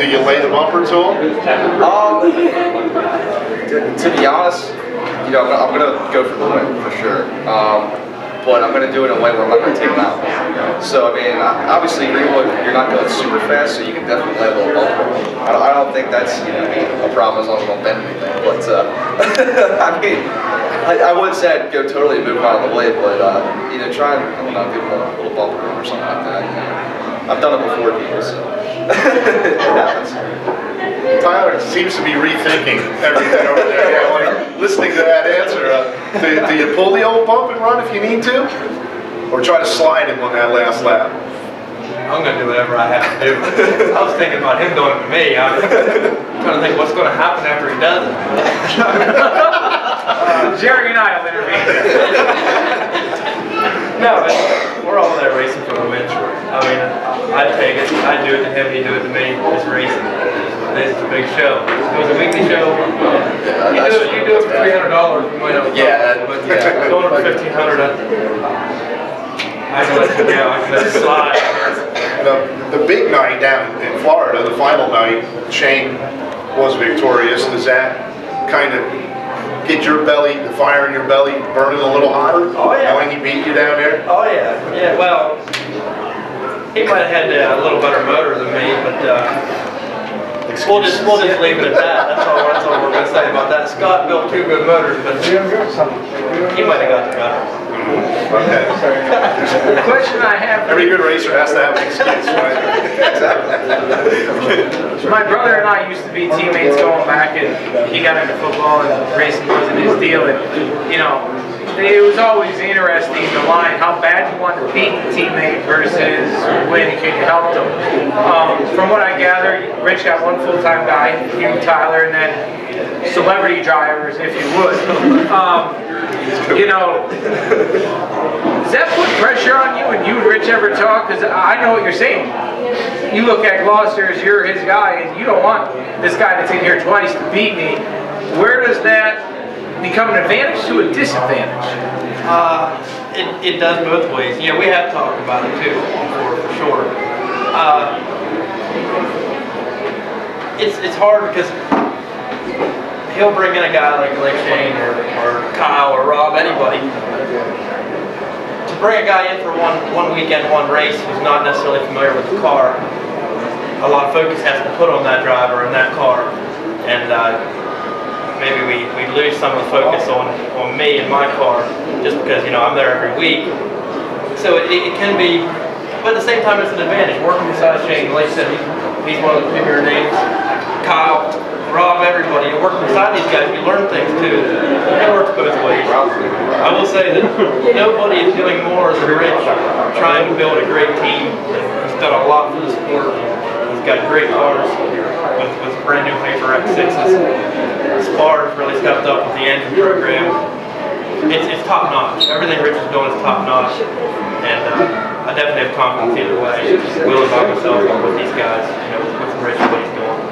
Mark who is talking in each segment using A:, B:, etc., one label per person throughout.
A: Do you lay the bumper to him?
B: To be honest, you know, I'm gonna go for the win for sure. But I'm going to do it in a way where I'm not going to take them out. So, I mean, obviously Greenwood, you're not going super fast, so you can definitely lay a little bumper. I don't think that's, you know, a problem as long as I don't bend anything. But, I mean, I would say I'd go totally move out of the way, but, you know, try and, I don't know, give him a little bumper or something like that. You know. I've done it before, people, so it happens.
A: Tyler seems to be rethinking everything over there. Yeah, like listening to that answer. Do you pull the old bump and run if you need to? Or try to slide him on that last lap?
C: I'm going to do whatever I have to do. I was thinking about him doing it to me. I'm trying to think what's going to happen after he does it.
D: Jerry and I will intervene.
C: No, we're all there racing for the win. I mean, I take it, I do it to him, he do it to me. It's racing. This is a big show. It was a weekly show. You do it for $300. We might have a
B: but yeah.
C: Going for $1,500. I can let you go. I can let you slide.
A: The big night down in Florida, the final night, Shane was victorious. Does that kind of get your belly, the fire in your belly, burning a little hotter?
C: Oh yeah.
A: Knowing he beat you down there?
C: Oh yeah. Yeah. Well, he might have had a little better motor than me, but we'll just leave it at that. That's all we're going to say about that. Scott built 2 good motors, but he might have got the better.
A: Okay.
D: The question I have...
A: Every good racer has to have an excuse, right?
D: Exactly. My brother and I used to be teammates going back, and he got into football, and racing wasn't his deal. And, you know, it was always interesting, the line, how bad you wanted to beat the teammate versus when you could help them. From what I gather, Rich got one full-time guy, you, Tyler, and then celebrity drivers, if you would. You know, does that put pressure on you when you and Rich ever talk? Because I know what you're saying. You look at Gloucester as you're his guy, and you don't want this guy that's in here twice to beat me. Where does that become an advantage to a disadvantage?
C: It does both ways. You know, we have talked about it too before, for sure. It's hard because he'll bring in a guy like Shane or Kyle or Rob, anybody. To bring a guy in for one weekend, one race who's not necessarily familiar with the car, a lot of focus has to put on that driver and that car, and maybe we lose some of the focus on me and my car just because, you know, I'm there every week. So it can be, but at the same time it's an advantage. Working beside Shane, like I said, he's one of the bigger names. Kyle, Rob, everybody, you work beside these guys, you learn things too. It works both ways. I will say that nobody is doing more than Rich trying to build a great team. He's done a lot for the sport. He's got great cars with brand new Hyper X6s. Spars really stepped up with the engine program. It's top notch. Everything Rich is doing is top notch. And I definitely have confidence either way. Will and by myself with these guys, you know, with Rich and what he's doing.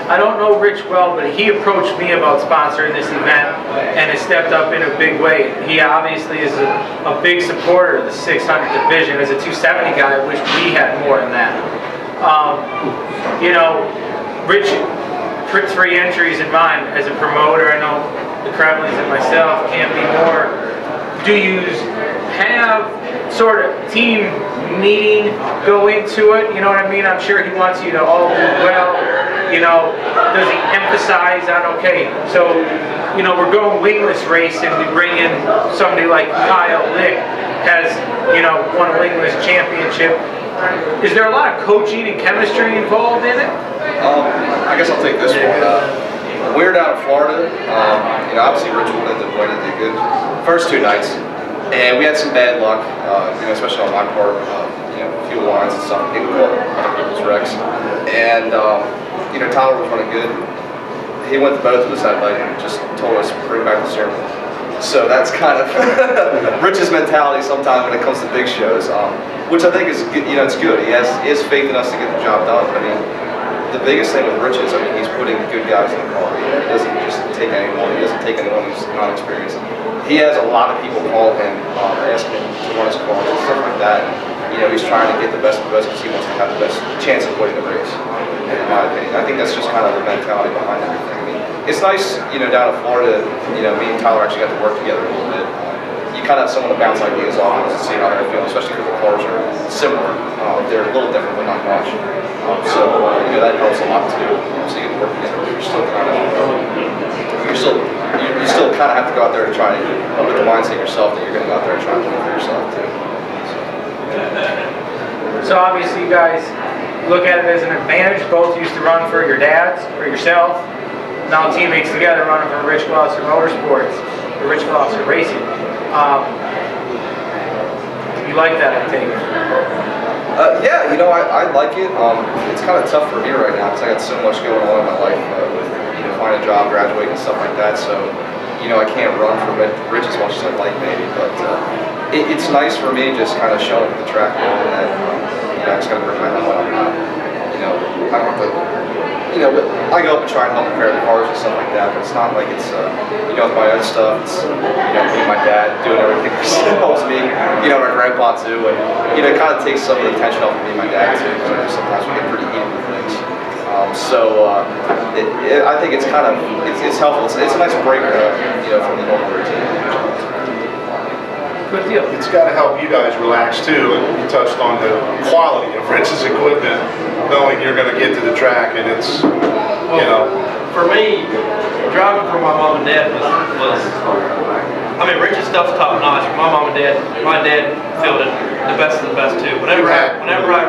D: I don't know Rich well, but he approached me about sponsoring this event and has stepped up in a big way. He obviously is a big supporter of the 600 division. As a 270 guy, I wish we had more than that. You know, Rich put 3 entries in mine as a promoter. I know the Kremlins and myself can't be more. Do you have sort of team meeting go into it? You know what I mean? I'm sure he wants you to all do well. You know, does he emphasize on, okay, so, you know, we're going wingless race and we bring in somebody like Kyle Lick, has, you know, won a wingless championship. Is there a lot of coaching and chemistry involved in it?
B: I guess I'll take this one. We're down in Florida. You know, obviously Rich and Linda did good first 2 nights. And we had some bad luck, you know, especially on my part, you know, fuel lines and stuff, getting caught other people's wrecks. And, you know, Tyler was running good. He went to both of us that night and just told us, bring back the steering wheel. So that's kind of Rich's mentality sometimes when it comes to big shows, which I think is, you know, it's good. He has faith in us to get the job done. I mean, the biggest thing with Rich is, I mean, he's putting good guys in the car. He doesn't just take anyone. He doesn't take anyone who's not experienced. He has a lot of people call him, asking him to run his car and stuff like that. You he's trying to get the best of the best because he wants to have the best chance of winning the race. In my opinion, I think that's just kind of the mentality behind everything. I mean, it's nice, down in Florida, me and Tyler actually got to work together a little bit. You kind of have someone to bounce ideas off and see how they're feeling, especially because the cars are similar. They're a little different, but not much. So that helps a lot too. So you get to work together. You still kind of have to go out there and try to with the mindset yourself that you're going to go out there and try to win for yourself too.
D: So obviously you guys look at it as an advantage. Both used to run for your dads or yourself. Now teammates together running for Rich Gloucester Motorsports, or Rich Gloucester Racing. You like that, I take it?
B: Yeah, I like it. It's kind of tough for me right now because I got so much going on in my life with finding a job, graduating, and stuff like that. So I can't run for Rich as much as I'd like maybe, but it's nice for me just kind of showing the track that I just got to bring my helmet up. I don't have to. But I go up and try and help prepare the cars and stuff like that, but it's not like it's, with my own stuff, it's, me and my dad doing everything helps me, my grandpa too, and, it kind of takes some of the tension off of me and my dad too, because sometimes we get pretty heated with things. I think it's kind of, it's helpful. It's a nice break, from the normal routine.
D: Good deal.
A: It's got to help you guys relax too. And you touched on the quality of Rich's equipment, knowing you're going to get to the track, and it's,
C: For me, driving for my mom and dad was Rich's stuff's top notch. My mom and dad, my dad fielded the best of the best too. Whenever I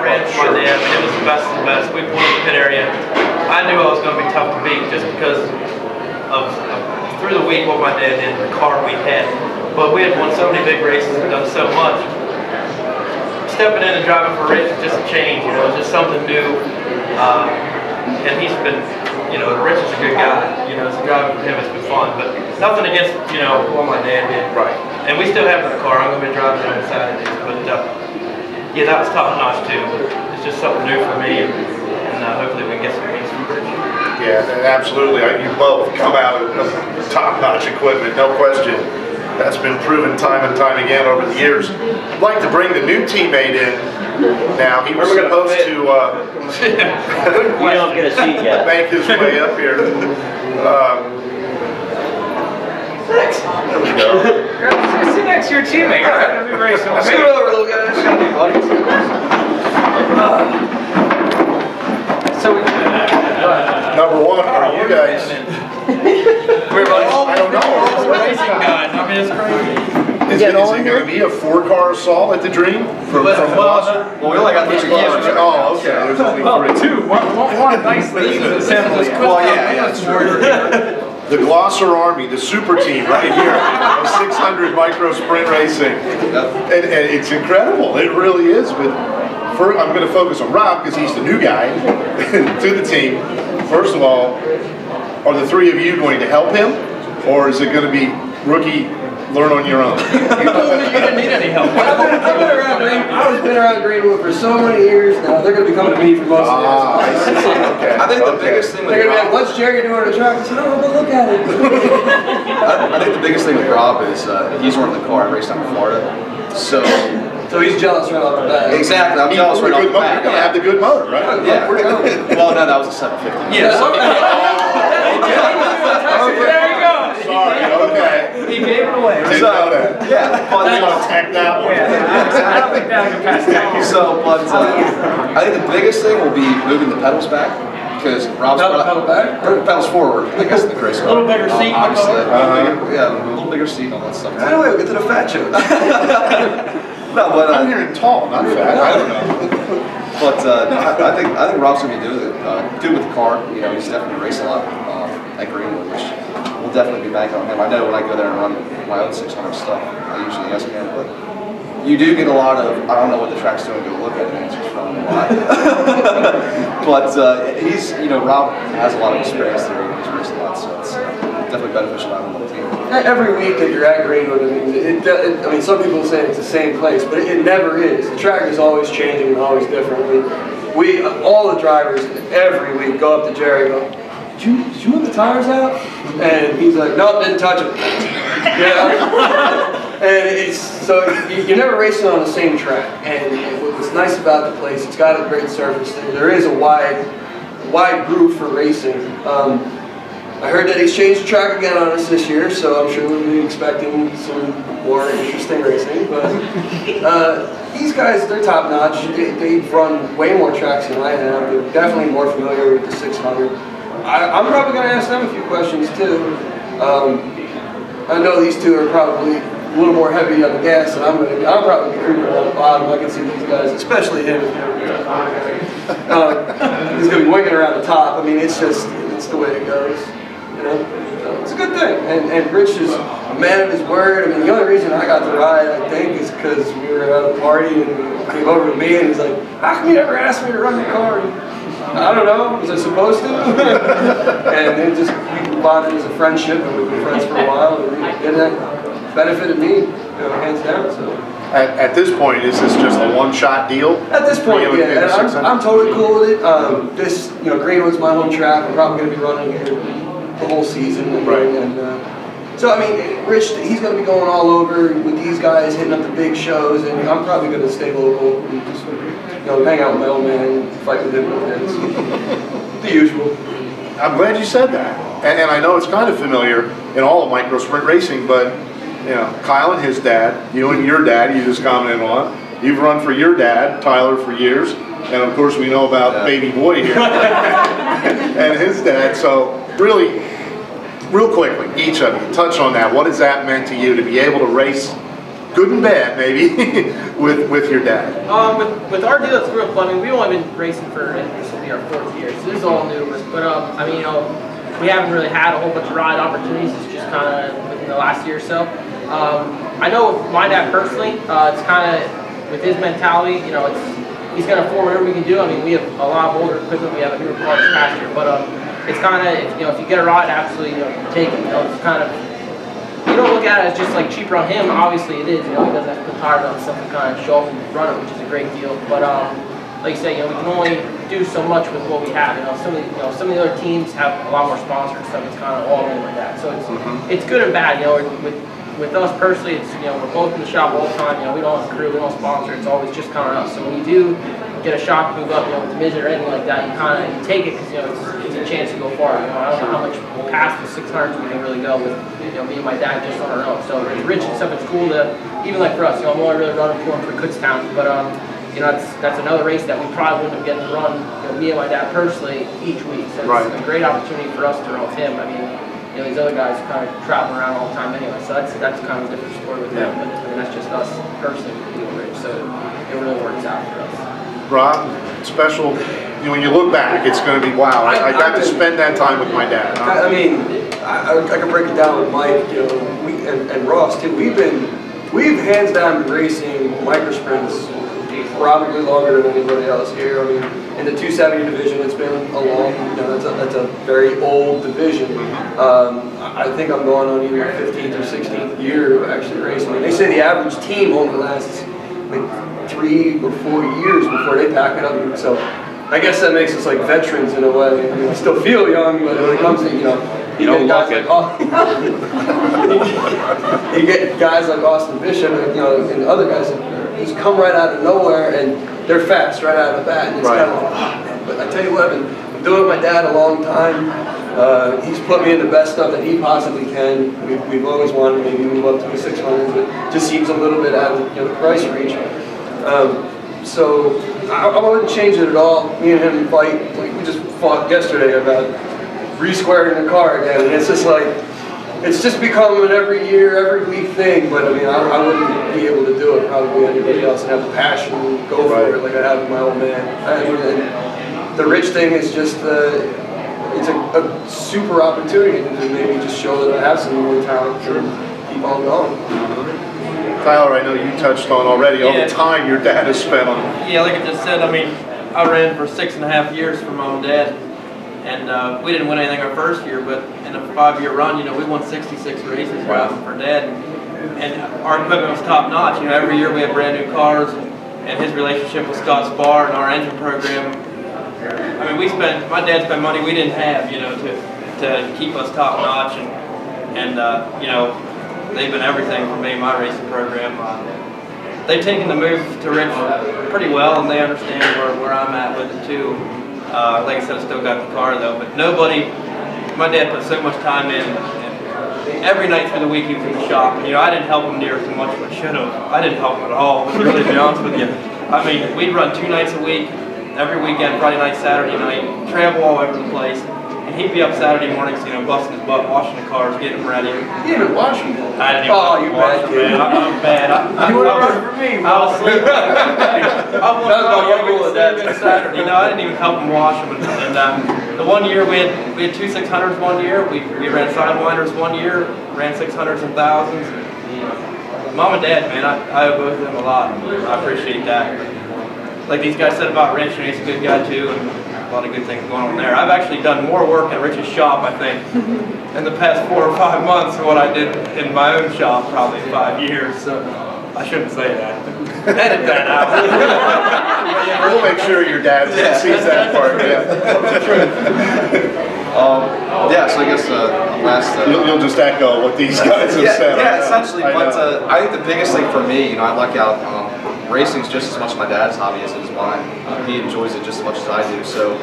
C: ran for my dad, it was the best of the best. We won the pit area. I knew I was going to be tough to beat just because of through the week what my dad did, the car we had. But we had won so many big races and done so much. Stepping in and driving for Rich is just a change, it's just something new. And he's been, Rich is a good guy, so driving for him has been fun. But nothing against, what my dad did.
A: right.
C: And we still have that car. I'm going to be driving it on Saturdays. But that was top notch too. It's just something new for me, and hopefully we can get some wins from Rich.
A: Yeah, absolutely. You both come out of top-notch equipment, no question. That's been proven time and time again over the years. I'd like to bring the new teammate in now. He was supposed to
E: we don't get a seat yet.
A: make his way up here.
D: There we go. Sit next to your teammate. Let me race him.
B: Scoot over, little guy.
A: Number one, are you guys? I don't know.
C: Racing guys. It's crazy.
A: Is it going to be a 4-car assault at the Dream from Gloucester?
B: Well, we only got 3 cars.
A: Oh, okay. There's only 3.
D: 2. One nicely.
B: Well, yeah, that's true.
A: The Gloucester Army, the super team right here of 600 micro sprint racing. And it's incredible. It really is. But I'm going to focus on Rob because he's the new guy to the team. First of all, are the 3 of you going to help him? Or is it going to be rookie, learn on your own?
C: You told me you didn't need any help.
F: I've been around Greenwood for so many years now. They're going to be coming to me for most of the years.
A: Okay.
B: I think the biggest thing with
F: They're going to be
B: Rob,
F: like, what's Jerry doing on the track? I said, oh, but look at it.
B: I think the biggest thing with Rob is he's running the car. I raced out in Florida, so
F: he's jealous right off the bat.
B: exactly. I'm jealous right off the bat.
A: You're going to have the good motor, right?
B: Yeah. Well, no, that was a 750.
C: Yeah.
D: There you go.
A: Sorry, okay.
D: He gave it away.
A: Didn't know that.
B: Yeah, but
A: I'm going to tech that one.
D: I don't think that can pass that.
B: I think the biggest thing will be moving the pedals back because Rob's
F: Pedal back?
B: pedals forward. I guess the crazy.
C: A little bigger seat in the
B: obviously.
C: car.
B: Yeah, a little bigger seat on that stuff.
F: Anyway, we'll get to the fat joke.
B: No, but
A: I'm hearing tall, not fat. I don't know.
B: But I think Rob's gonna be doing it. Good with the car. He's definitely racing a lot at Greenwood, which we'll definitely be banking on him. I know when I go there and run my own 600 stuff, I usually ask him, but you do get a lot of, I don't know what the track's doing, go look at it, and it's just fun a lot. But he's, Rob has a lot of experience there, he's raced a lot, so it's definitely beneficial to have him on the team.
F: Every week that you're at Greenwood, I mean, some people say it's the same place, but it never is. The track is always changing and always different. We all the drivers, every week go up to Jerry and go, did you move the tires out? And he's like, nope, didn't touch them. And it's, so you're never racing on the same track. And with what's nice about the place, it's got a great surface there. There is a wide groove for racing. I heard that he's changed the track again on us this year, so I'm sure we'll be expecting some more interesting racing. But these guys, they're top notch. They've run way more tracks than I have. They're definitely more familiar with the 600. I'm probably going to ask them a few questions too. I know these two are probably a little more heavy on the gas, and I'm probably creeping around the bottom. I can see these guys, especially him. He's going to be winging around the top. I mean, it's the way it goes. You know, so it's a good thing. And Rich is a man of his word. I mean, the only reason I got to ride, I think, is because we were at a party and he came over to me and he's like, "How come you never asked me to run the car?" I don't know, was I supposed to? And it just, we bonded as a friendship, and we've been friends for a while, and that benefited me, you know, hands down. So.
A: At this point, is this just a one-shot deal?
F: At this point, yeah, and I'm totally cool with it. This, you know, Greenwood's my home track. I'm probably going to be running here the whole season. So, I mean, Rich, he's going to be going all over with these guys, hitting up the big shows, and I'm probably going to stay local and just, you know, hang out with my old man and fight with him. The usual.
A: I'm glad you said that. And I know it's kind of familiar in all of micro sprint racing, but, you know, Kyle and his dad, you and your dad, you just commented on, you've run for your dad, Tyler, for years, and of course we know about baby boy here and his dad. So really, real quickly, each of you, touch on that. What has that meant to you to be able to race, good and bad maybe, with your dad?
C: With our deal, it's real fun. I mean, we've only been racing for, this will be our 4th year, so this is all new. But I mean, you know, we haven't really had a whole bunch of ride opportunities. It's just kind of within the last year or so. I know with my dad personally, it's kind of with his mentality, you know, he's going to afford whatever we can do. I mean, we have a lot of older equipment. We have a newer car this past year, but it's kind of, you know, if you get a ride, absolutely, you know, take it. You know, it's kind of, you don't look at it as just like cheaper on him. Obviously, it is. You know, he doesn't have to put tires on stuff to kind of show off and run it, which is a great deal. But like you say, you know, we can only do so much with what we have. You know, some of the other teams have a lot more sponsors and stuff. It's kind of all in like that. So it's good and bad. You know, with us personally, it's, you know, we're both in the shop all the time. You know, we don't have a crew, we don't sponsor. It's always just kind of us. So when you do get a shop move up, you know, with the midget or anything like that, you kind of take it because, you know, it's a chance to go far. You know, I don't know how much past the 600s we can really go with, you know, me and my dad just on our own. So it's rich and stuff. It's cool to, even like for us, you know, I'm only really running for him for Kutztown, but you know, that's another race that we probably wouldn't have getting to run, you know, me and my dad personally each week. So it's a great opportunity for us to run with him. I mean, you know, these other guys are kind of traveling around all the time anyway, so that's kind of a different story with them. But I mean, that's just us personally with Deal Rich, so it really works out for us.
A: Rob, special, you know, when you look back, it's going to be, wow, I got to spend that time with my dad. Huh?
F: I mean, I can break it down with Mike, you know, and Ross too. We've hands down been racing micro sprints probably longer than anybody else here. I mean, in the 270 division, it's been a long, you know, that's a very old division. I think I'm going on either my 15th or 16th year of actually racing. And they say the average team only lasts like 3 or 4 years before they pack it up. So I guess that makes us like veterans in a way. I mean, we still feel young, but when it comes to, you know, you get guys like you get guys like Austin Bishop, you know, and other guys that just come right out of nowhere and they're fast right out of the bat. And it's kind of like, oh, man. But I tell you what, I've been doing it with my dad a long time. He's put me in the best stuff that he possibly can. We've always wanted to maybe move up to a 600, but it just seems a little bit out of, you know, the price range. So I wouldn't change it at all. Me and him fight. We just fought yesterday about re-squaring the car again, and it's just like, it's just become an every year, every week thing. But I mean, I wouldn't be able to do it probably anybody else and have the passion and go for it like I have with my old man. And the Rich thing is just it's a super opportunity to maybe just show that I have some more talent and keep on going.
A: Tyler, I know you touched on already all the time your dad has spent on it.
C: Yeah, like I just said, I mean, I ran for 6.5 years for mom and dad, and we didn't win anything our first year, but in a 5-year run, you know, we won 66 races driving for dad, and our equipment was top notch. You know, every year we had brand new cars, and his relationship with Scott Spar and our engine program. I mean, my dad spent money we didn't have, you know, to keep us top notch, and you know, they've been everything for me in my racing program. they've taken the move to Rich pretty well, and they understand where I'm at with it too. Like I said, I still got the car though, but my dad put so much time in, and every night through the week he was in the shop. And, I didn't help him near as much as I should have. I didn't help him at all, really, to be honest with you. I mean, we'd run 2 nights a week, every weekend, Friday night, Saturday night, travel all over the place. And he'd be up Saturday mornings, busting his butt, washing the cars, getting them ready.
F: You didn't wash them?
C: I didn't even wash them, man. I'm bad.
D: You would have worked for me,
C: I was sleeping. Saturday. I didn't even help him wash them. And the one year we had 2 600s one year. We ran sidewinders one year, ran 600s and thousands. Mom and Dad, man, I owe both of them a lot. I appreciate that. Like these guys said about Rich, he's a good guy too, and a lot of good things going on there. I've actually done more work at Rich's shop, I think, in the past 4 or 5 months than what I did in my own shop, probably 5 years. So I shouldn't say that. Edit that out.
A: We'll make sure your dad sees that part.
B: Yeah, so I guess last...
A: You'll just echo what these guys have said.
B: Yeah, essentially, but I think the biggest thing for me, I luck out, racing's just as much my dad's hobby as it is mine. He enjoys it just as much as I do, so,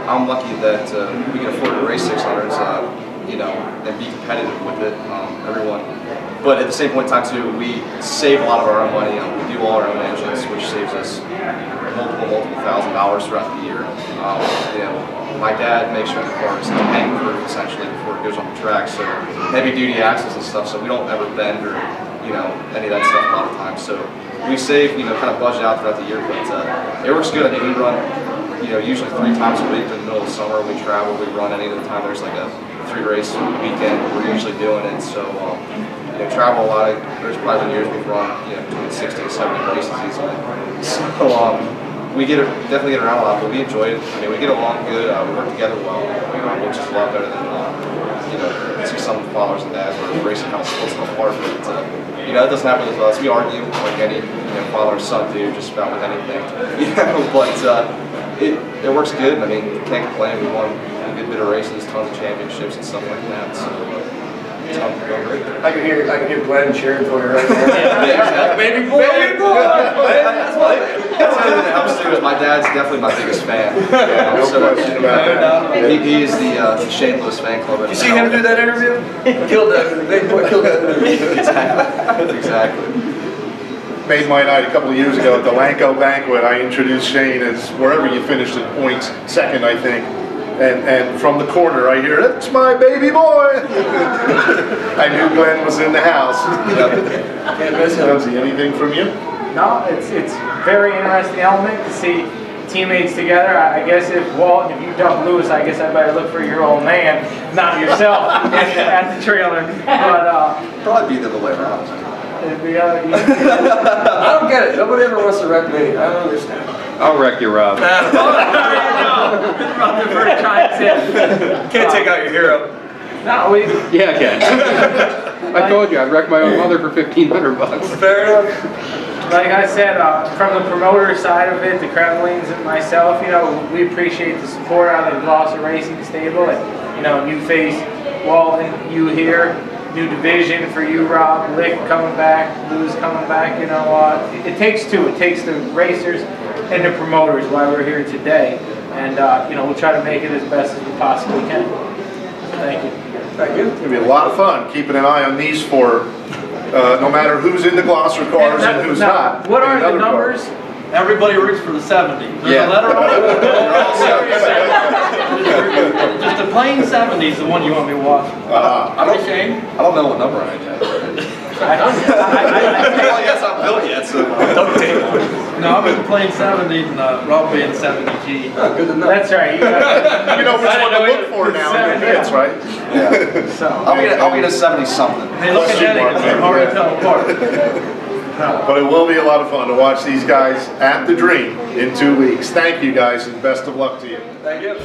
B: I'm lucky that we can afford to race 600s, and be competitive with it, everyone. But at the same point in time, too, we save a lot of our own money. We do all our own engines, which saves us multiple $1,000s throughout the year. My dad makes sure the car is hang-proof essentially before it goes on the track, so heavy-duty axles and stuff, so we don't ever bend or any of that stuff a lot of times. So we save, kind of budget out throughout the year, but it works good. I mean, we run, usually 3 times a week in the middle of summer. We travel, we run any of the time. There's like a 3-race weekend we're usually doing it. So travel a lot. There's probably been years we've run between 60 and 70 races easily. So we definitely get around a lot, but we enjoy it. I mean, we get along good. We work together well, which is a lot better than see some fathers and dads where racing kind of splits them apart. But that doesn't happen with us. We argue like any father and son do, just about with anything. But it works good. I mean, can't complain. We won a good bit of races, tons of championships and stuff like that. So.
F: I can hear Glenn cheering for you right now.
B: Yeah, baby boy! Baby boy! That's one thing that helps too is my dad's definitely my biggest fan.
A: No question about that.
B: He is the Shane Lewis fan club.
F: You see him do that interview? Killed that. Big boy killed that interview.
B: Exactly.
A: Made my night a couple of years ago at the Lanco banquet. I introduced Shane as wherever you finished at points, second I think. And from the corner I hear, "It's my baby boy!" I knew Glenn was in the house.
F: Can't miss him.
A: Nunzi, anything from you?
D: No, it's very interesting element to see teammates together. I guess if Walton, if you dump Lewis, I guess I better look for your old man, not yourself, at the trailer. But
B: probably be the other way around.
F: I don't get it. Nobody ever wants to wreck me. I don't understand.
G: I'll wreck you, Rob.
F: Can't take out your hero.
D: No,
G: Yeah, I can. I told you I'd wreck my own mother for $1,500.
F: Fair enough.
D: Like I said, from the promoter side of it, the Kremlins and myself, we appreciate the support out of the Gloucester Racing Stable. And, new face, Walton, you here, new division for you, Rob, Lick coming back, Lou's coming back. It takes two. It takes the racers and the promoters why we're here today. And, we'll try to make it as best as we possibly can. Thank you.
F: Thank you.
A: It's going to be a lot of fun keeping an eye on these four, no matter who's in the Gloucester cars and who's not.
D: What are the numbers?
C: Everybody roots for the 70. There's
B: Yeah.
C: a letter on it. They're all 70. Just the plain 70 is the one you want me to watch.
B: I don't know what number I had. I guess I'm built yet, so duct tape.
C: No, I'm in the plain 70 and Rob being 70G.
F: Oh, good to know.
D: That's right.
A: You know which one to look for now in your kids, right?
B: Yeah.
D: So,
B: I'll be a 70-something.
C: They look identical. It's hard to tell apart.
A: But it will be a lot of fun to watch these guys at the Dream in 2 weeks. Thank you guys and best of luck to you.
F: Thank you.